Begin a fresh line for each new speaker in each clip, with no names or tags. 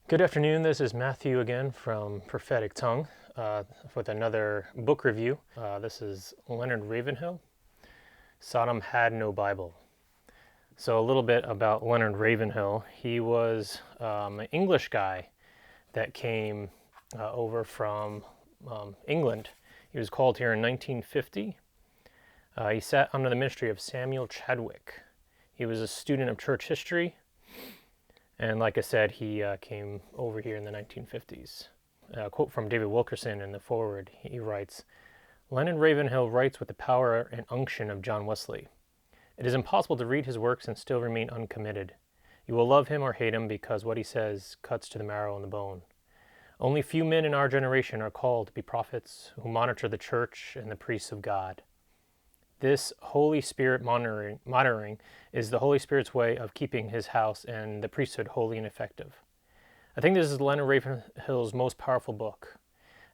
Good afternoon, this is Matthew again from Prophetic Tongue with another book review. This is Leonard Ravinhill, Sodom Had No Bible. So a little bit about Leonard Ravenhill. He was an English guy that came over from England. He was called here in 1950. He sat under the ministry of Samuel Chadwick. He was a student of church history. And like I said, he came over here in the 1950s. A quote from David Wilkerson in the foreword. He writes, Leonard Ravenhill writes with the power and unction of John Wesley. It is impossible to read his works and still remain uncommitted. You will love him or hate him because what he says cuts to the marrow and the bone. Only few men in our generation are called to be prophets who monitor the church and the priests of God. This Holy Spirit monitoring is the Holy Spirit's way of keeping his house and the priesthood holy and effective. I think this is Leonard Ravenhill's most powerful book.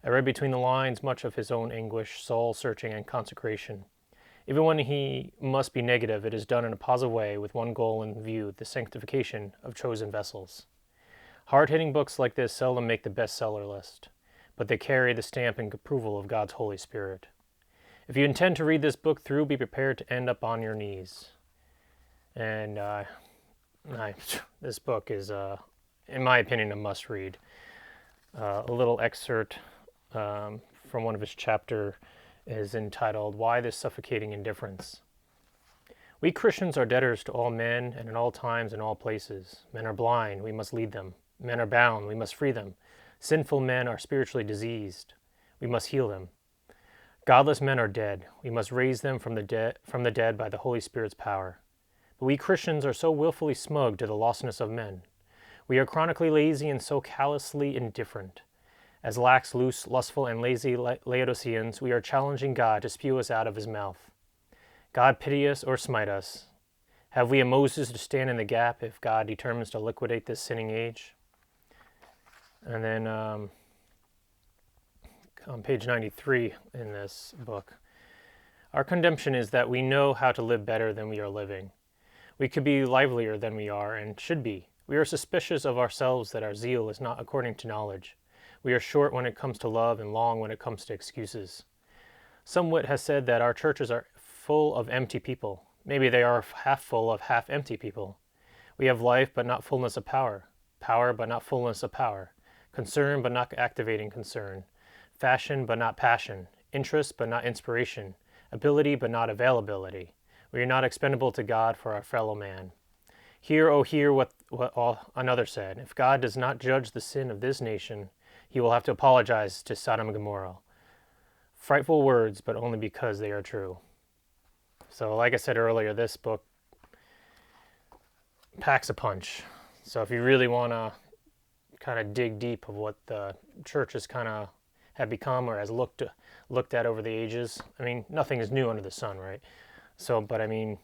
I read between the lines much of his own anguish, soul-searching, and consecration. Even when he must be negative, it is done in a positive way with one goal in view, the sanctification of chosen vessels. Hard-hitting books like this seldom make the bestseller list, but they carry the stamp and approval of God's Holy Spirit. If you intend to read this book through, be prepared to end up on your knees. And this book is, in my opinion, a must-read. A little excerpt from one of his chapters is entitled, Why This Suffocating Indifference? We Christians are debtors to all men and in all times and all places. Men are blind, we must lead them. Men are bound, we must free them. Sinful men are spiritually diseased, we must heal them. Godless men are dead. We must raise them from the dead by the Holy Spirit's power. But we Christians are so willfully smug to the lostness of men. We are chronically lazy and so callously indifferent. As lax, loose, lustful, and lazy Laodiceans, we are challenging God to spew us out of his mouth. God pity us or smite us. Have we a Moses to stand in the gap if God determines to liquidate this sinning age? And then on page 93 in this book. Our condemnation is that we know how to live better than we are living. We could be livelier than we are and should be. We are suspicious of ourselves that our zeal is not according to knowledge. We are short when it comes to love and long when it comes to excuses. Some wit has said that our churches are full of empty people. Maybe they are half full of half empty people. We have life but not fullness of power. Power but not fullness of power. Concern but not activating concern. Fashion but not passion, interest but not inspiration, ability but not availability. We are not expendable to God for our fellow man. Hear, oh, hear what another said. If God does not judge the sin of this nation, he will have to apologize to Sodom and Gomorrah. Frightful words, but only because they are true. So like I said earlier, this book packs a punch. So if you really want to kind of dig deep of what the church is kind of have become or has looked at over the ages. I mean, nothing is new under the sun, right? So, but I mean,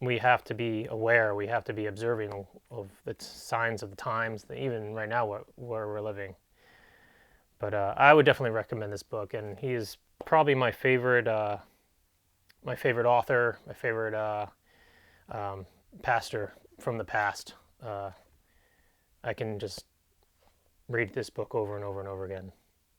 we have to be aware, we have to be observing of the signs of the times, even right now where we're living. But I would definitely recommend this book, and he is probably my favorite author, my favorite pastor from the past. I can just read this book over and over and over again.